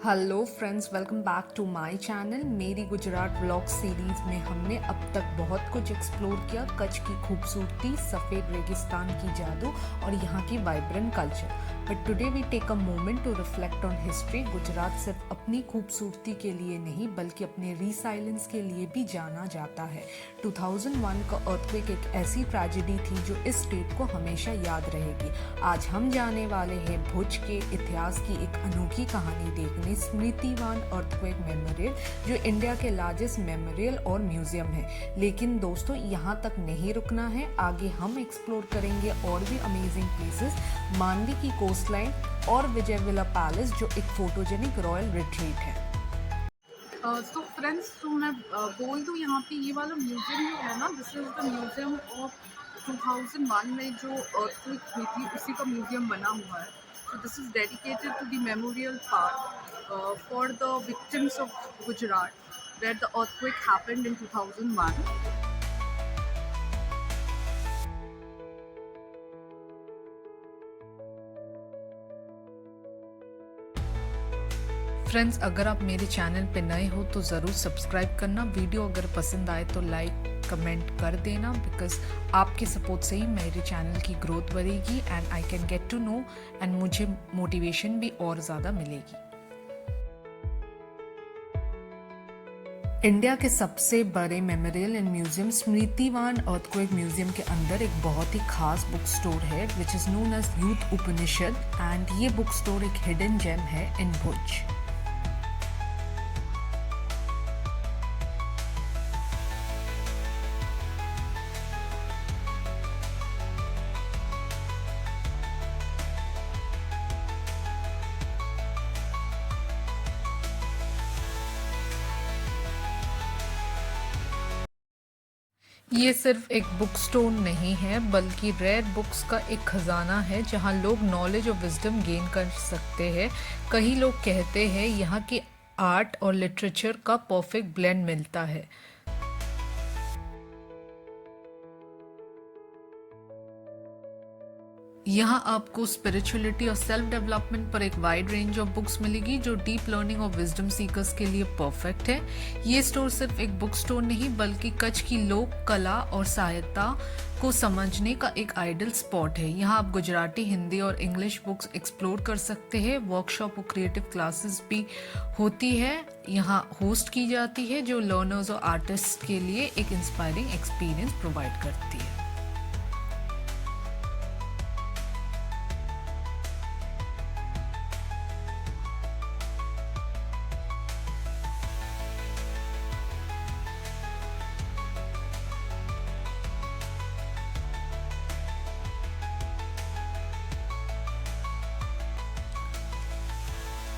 Hello friends, welcome back to my channel. मेरी Gujarat vlog series में हमने अब तक बहुत कुछ एक्सप्लोर किया। कच्छ की खूबसूरती, सफ़ेद रेगिस्तान की जादू और यहाँ की vibrant culture. But today we take a moment to reflect on history. Gujarat सिर्फ अपनी खूबसूरती के लिए नहीं बल्कि अपने रीसाइलेंस के लिए भी जाना जाता है। 2001 का अर्थक्वेक एक ऐसी ट्रेजेडी थी जो इस स्टेट को हमेशा याद रहेगी। आज हम जाने वाले हैं भुज के इतिहास की एक अनोखी कहानी देखने, स्मृतिवान अर्थक्वेक मेमोरियल, जो इंडिया के लार्जेस्ट मेमोरियल और म्यूजियम है। लेकिन दोस्तों, यहाँ तक नहीं रुकना है। आगे हम एक्सप्लोर करेंगे और भी अमेजिंग प्लेसेस, मांडवी की कोस्टलाइन और विजयविला पैलेस, जो एक फोटोजेनिक रॉयल रिट्रीट है। तो फ्रेंड्स, तो मैं बोल दूँ, यहाँ पे ये वाला म्यूज़ियम जो है ना, this is the museum of 2001 में जो अर्थक्वेक हुई थी उसी का म्यूज़ियम बना हुआ है। तो this is dedicated to the memorial park for the victims of Gujarat where the earthquake happened in 2001। Friends, अगर आप मेरे चैनल पे नए हो तो ज़रूर सब्सक्राइब करना। वीडियो अगर पसंद आए तो लाइक कमेंट कर देना, बिकॉज आपके सपोर्ट से ही मेरे चैनल की ग्रोथ बढ़ेगी and I can get to know and मुझे मोटिवेशन भी और ज़्यादा मिलेगी। इंडिया के सबसे बड़े memorial and museum Smritivan earthquake museum के अंदर एक बहुत ही खास बुक स्टोर है which is known as youth Upanishad, and ये बुक स्टोर एक हिडन जेम है इन भुज। ये सिर्फ एक बुक स्टोर नहीं है बल्कि रेयर बुक्स का एक खजाना है जहां लोग नॉलेज और विजडम गेन कर सकते हैं। कई लोग कहते हैं यहाँ की आर्ट और लिटरेचर का परफेक्ट ब्लेंड मिलता है। यहाँ आपको स्पिरिचुअलिटी और सेल्फ डेवलपमेंट पर एक वाइड रेंज ऑफ बुक्स मिलेगी जो डीप लर्निंग और विजडम सीकर्स के लिए परफेक्ट है। ये स्टोर सिर्फ एक बुक स्टोर नहीं बल्कि कच्छ की लोक कला और साहित्य को समझने का एक आइडल स्पॉट है। यहाँ आप गुजराती, हिंदी और इंग्लिश बुक्स एक्सप्लोर कर सकते हैं। वर्कशॉप और क्रिएटिव क्लासेस भी होती है, यहाँ होस्ट की जाती है, जो लर्नर्स और आर्टिस्ट के लिए एक इंस्पायरिंग एक्सपीरियंस प्रोवाइड करती है।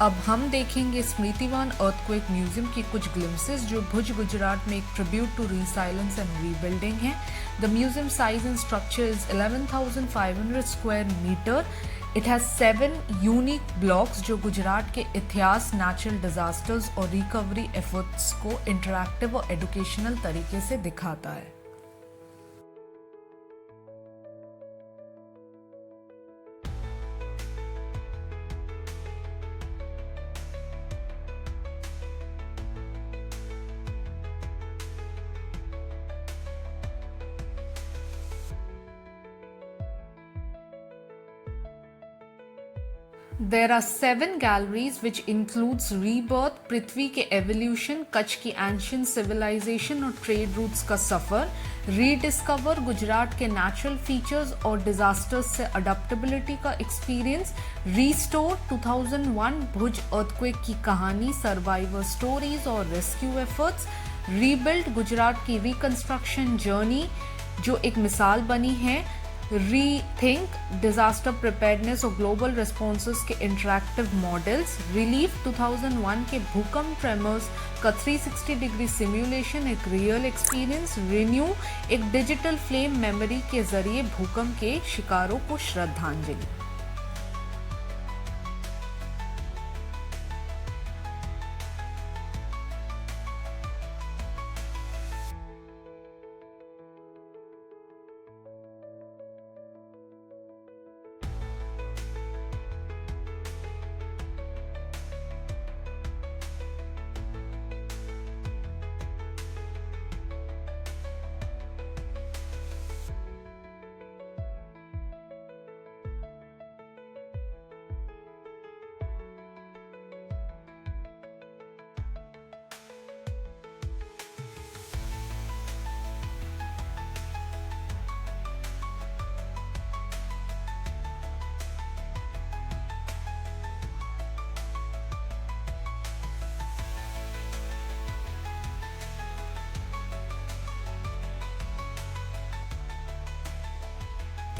अब हम देखेंगे स्मृतिवान अर्थक्वेक म्यूजियम की कुछ ग्लिम्सेस जो भुज गुजरात में एक tribute to resilience and rebuilding है। The museum size and structure is 11,500 square meter. It has 7 unique blocks जो गुजरात के इतिहास, नेचुरल डिजास्टर्स और रिकवरी एफर्ट्स को इंटरैक्टिव और एजुकेशनल तरीके से दिखाता है। There are 7 galleries which includes rebirth, पृथ्वी के evolution, कच्छ की ancient civilization और trade routes का सफर, रीडिस्कवर गुजरात के natural features और disasters से adaptability का experience, रीस्टोर 2001 भुज earthquake की कहानी, survivor stories और rescue efforts, रीबिल्ड गुजरात की रिकंस्ट्रक्शन जर्नी जो एक मिसाल बनी है, रीथिंक डिजास्टर प्रिपेयर्डनेस और ग्लोबल रिस्पॉन्सेस के इंटरैक्टिव मॉडल्स, रिलीफ 2001 के भूकंप ट्रेमर्स का 360 डिग्री सिमुलेशन एक रियल एक्सपीरियंस, रिन्यू एक डिजिटल फ्लेम मेमोरी के जरिए भूकंप के शिकारों को श्रद्धांजलि।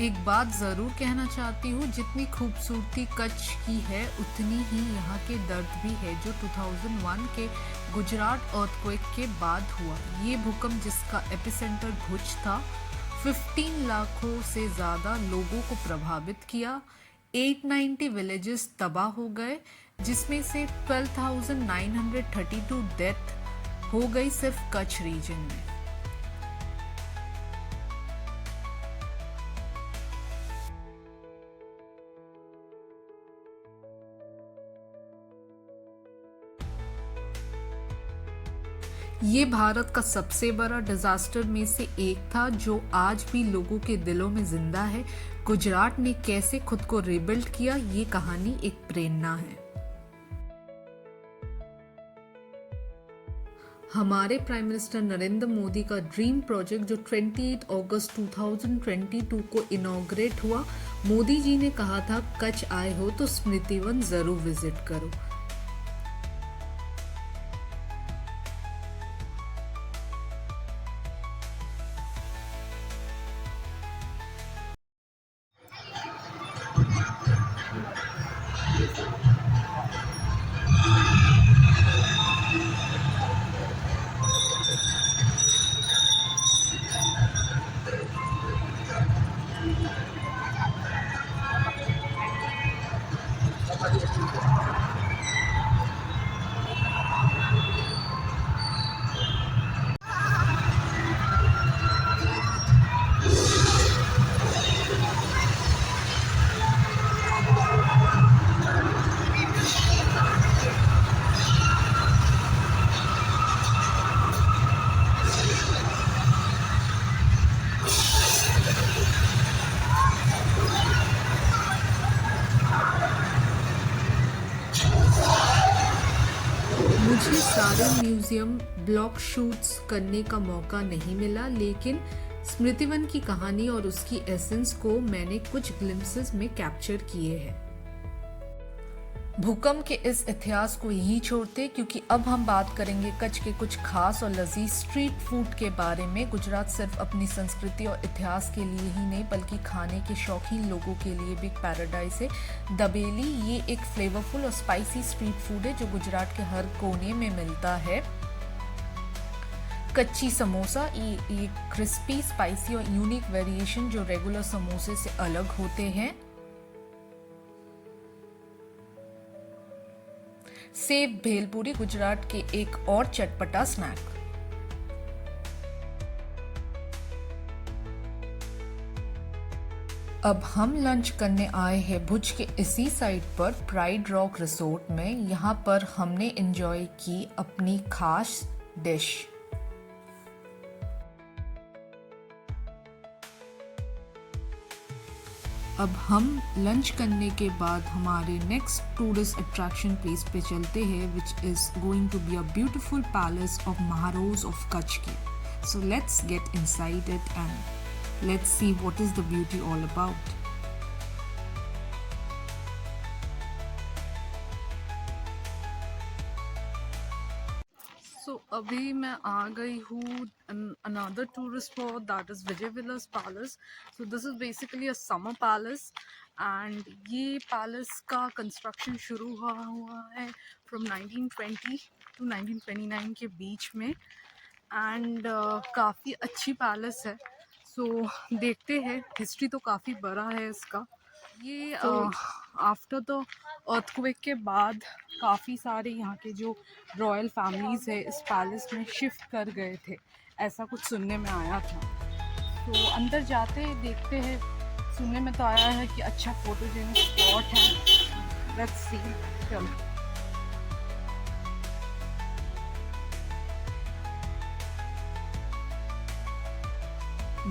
एक बात ज़रूर कहना चाहती हूँ, जितनी खूबसूरती कच्छ की है उतनी ही यहाँ के दर्द भी है, जो 2001 के गुजरात अर्थक्वेक के बाद हुआ। ये भूकंप जिसका एपिसेंटर भुज था, 15 लाखों से ज़्यादा लोगों को प्रभावित किया। 890 विलेजेस तबाह हो गए, जिसमें से 12,932 डेथ हो गई सिर्फ कच्छ रीजन में। ये भारत का सबसे बड़ा डिजास्टर में से एक था, जो आज भी लोगों के दिलों में जिंदा है। गुजरात ने कैसे खुद को रिबिल्ड किया, ये कहानी एक प्रेरणा है। हमारे प्राइम मिनिस्टर नरेंद्र मोदी का ड्रीम प्रोजेक्ट जो 28 अगस्त 2022 को इनॉग्रेट हुआ, मोदी जी ने कहा था कच्छ आए हो तो स्मृतिवन जरूर विजिट करो। मुझे सारे म्यूजियम ब्लॉक शूट्स करने का मौका नहीं मिला, लेकिन स्मृतिवन की कहानी और उसकी एसेंस को मैंने कुछ ग्लिम्सेस में कैप्चर किए हैं। भूकंप के इस इतिहास को यहीं छोड़ते, क्योंकि अब हम बात करेंगे कच्छ के कुछ खास और लजीज स्ट्रीट फूड के बारे में। गुजरात सिर्फ अपनी संस्कृति और इतिहास के लिए ही नहीं, बल्कि खाने के शौकीन लोगों के लिए भी एक पैराडाइज है। दबेली ये एक फ्लेवरफुल और स्पाइसी स्ट्रीट फूड है जो गुजरात के हर कोने में मिलता है। कच्ची समोसा ये क्रिस्पी, स्पाइसी और यूनिक वेरिएशन जो रेगुलर समोसे से अलग होते हैं। सेव भेलपूरी गुजरात के एक और चटपटा स्नैक। अब हम लंच करने आए हैं भुज के इसी साइड पर प्राइड रॉक रिसोर्ट में। यहाँ पर हमने एंजॉय की अपनी खास डिश। अब हम लंच करने के बाद हमारे नेक्स्ट टूरिस्ट अट्रैक्शन प्लेस पे चलते हैं, which is going to be a beautiful palace of Maharaos of Kutch के। So let's get inside it and let's see what is the beauty all about. So अभी मैं आ गई हूँ another tourist spot, that is Vijay Vilas palace. So this is basically a summer palace and ये palace का construction शुरू हुआ है फ्रॉम 1920 टू 1929 के बीच में एंड काफ़ी अच्छी पैलेस है। सो देखते हैं, हिस्ट्री तो काफ़ी बड़ा है इसका। ये आफ्टर द अर्थक्वेक के बाद काफ़ी सारे यहाँ के जो रॉयल फैमिलीज़ है इस पैलेस में शिफ्ट कर गए थे, ऐसा कुछ सुनने में आया था। तो अंदर जाते हैं, देखते हैं। सुनने में तो आया है कि अच्छा फोटोजेनिक स्पॉट है। Let's see. चलो।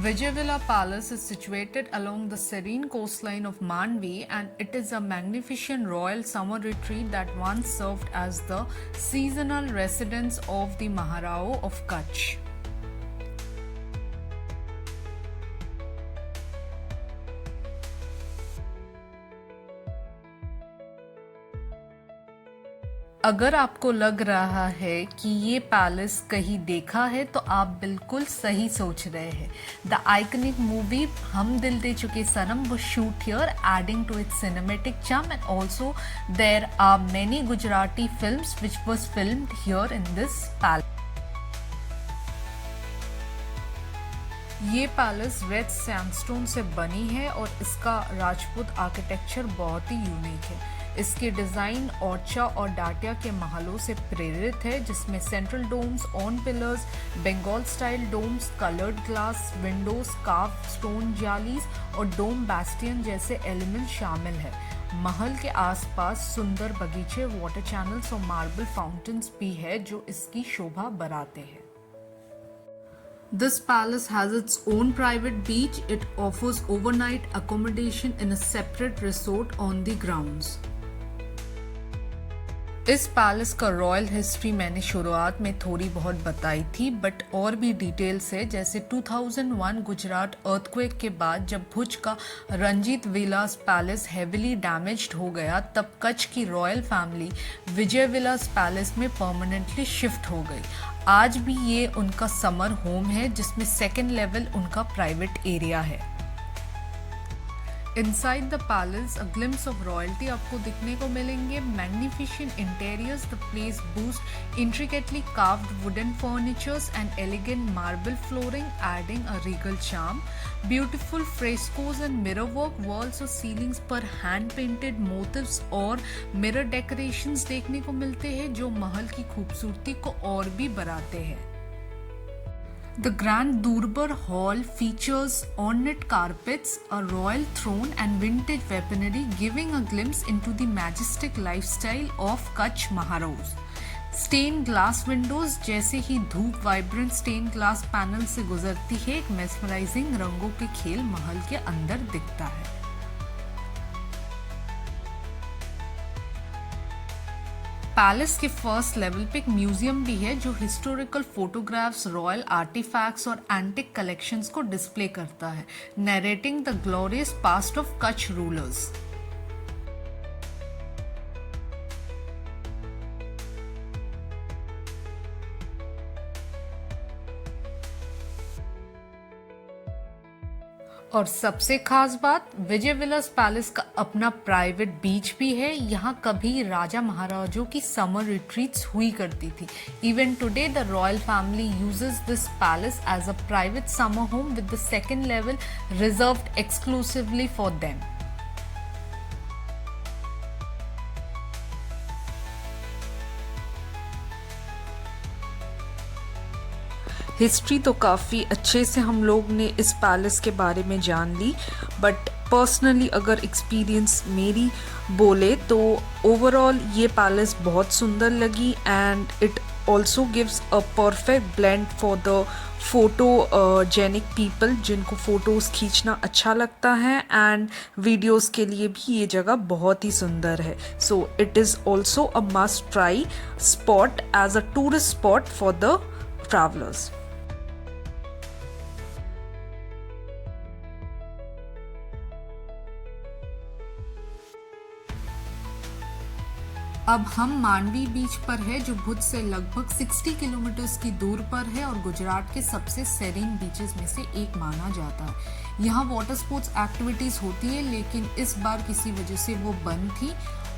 Vijayawada Palace is situated along the serene coastline of Manvi, and it is a magnificent royal summer retreat that once served as the seasonal residence of the Maharao of Kutch. अगर आपको लग रहा है कि ये palace कहीं देखा है तो आप बिल्कुल सही सोच रहे हैं। द आइकनिक मूवी हम दिल दे चुके सनम was shoot here, adding to its cinematic charm, and also there are many Gujarati films which was filmed here in this palace. ये पैलेस रेड सैंडस्टोन से बनी है और इसका राजपूत आर्किटेक्चर बहुत ही यूनिक है। इसके डिज़ाइन ओरछा और डाटिया के महलों से प्रेरित है, जिसमें central domes, on pillars, Bengal style domes, coloured glass windows, carve stone jalis और डोम बैस्टियन जैसे एलिमेंट शामिल है। महल के आसपास सुंदर बगीचे, वाटर चैनल्स और मार्बल फाउंटेन्स भी है जो इसकी शोभा बढ़ाते हैं। This palace has its own private beach. It offers overnight accommodation in a separate resort on the grounds. इस पैलेस का रॉयल हिस्ट्री मैंने शुरुआत में थोड़ी बहुत बताई थी, बट और भी डिटेल्स है। जैसे 2001 गुजरात अर्थक्वेक के बाद जब भुज का रंजीत विलास पैलेस हेविली डैमेज्ड हो गया, तब कच्छ की रॉयल फैमिली विजय विलास पैलेस में परमानेंटली शिफ्ट हो गई। आज भी ये उनका समर होम है, जिसमें सेकेंड लेवल उनका प्राइवेट एरिया है। Inside the palace a glimpse of royalty आपको दिखने को मिलेंगे। Magnificent interiors, the place boasts intricately carved wooden furnitures and elegant marble flooring, adding a regal charm. Beautiful frescoes and mirror work walls और ceilings पर hand painted motifs और mirror decorations देखने को मिलते हैं, जो महल की खूबसूरती को और भी बढ़ाते हैं। The Grand Durbar Hall features ornate carpets, a royal throne and vintage weaponry, giving a glimpse into the majestic lifestyle of Kutch Maharaj. Stained glass windows, जैसे ही धूप वाइब्रेंट stained glass पैनल से गुजरती है, एक mesmerizing रंगों के खेल महल के अंदर दिखता है। पैलेस के फर्स्ट लेवल पे एक म्यूजियम भी है जो हिस्टोरिकल फोटोग्राफ्स, रॉयल आर्टिफैक्ट्स और एंटिक कलेक्शंस को डिस्प्ले करता है, narrating the glorious past of Kutch rulers. और सबसे खास बात, विजय विलास पैलेस का अपना प्राइवेट बीच भी है। यहाँ कभी राजा महाराजों की समर रिट्रीट्स हुई करती थी। Even today the royal family uses this palace as a private summer home with the second level reserved exclusively for them. History तो काफ़ी अच्छे से हम लोग ने इस पैलेस के बारे में जान ली, बट पर्सनली अगर एक्सपीरियंस मेरी बोले तो ओवरऑल ये पैलेस बहुत सुंदर लगी and it also gives a perfect blend for the photogenic people जिनको फ़ोटोज़ खींचना अच्छा लगता है, एंड वीडियोज़ के लिए भी ये जगह बहुत ही सुंदर है। So it is also a must try spot as a tourist spot for the travellers. अब हम मांडवी बीच पर है, जो भुज से लगभग 60 किलोमीटर की दूर पर है और गुजरात के सबसे सेरीन बीचेस में से एक माना जाता है। यहाँ वाटर स्पोर्ट्स एक्टिविटीज़ होती है, लेकिन इस बार किसी वजह से वो बंद थी।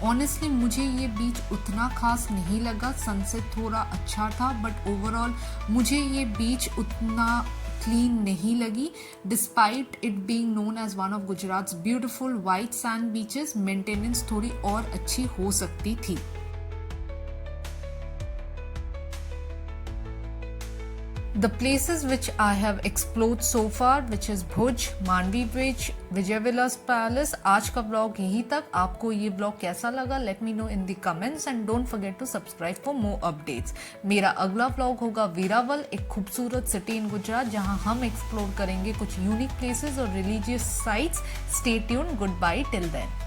ऑनेस्टली मुझे ये बीच उतना खास नहीं लगा, सनसेट थोड़ा अच्छा था, बट ओवरऑल मुझे ये बीच उतना क्लीन नहीं लगी। Despite it being known as one of Gujarat's beautiful white sand beaches, maintenance थोड़ी और अच्छी हो सकती थी। The places which I have explored so far, which is Bhuj, Mandvi Beach, Vijay Vilas Palace। आज का ब्लॉग यहीं तक। आपको ये ब्लॉग कैसा लगा? Let me know in the comments and don't forget to subscribe for more updates। मेरा अगला ब्लॉग होगा वीरावल, एक खूबसूरत सिटी इन गुजरात, जहां हम एक्सप्लोर करेंगे कुछ यूनिक प्लेसेस और religious sites. Stay tuned, goodbye till then।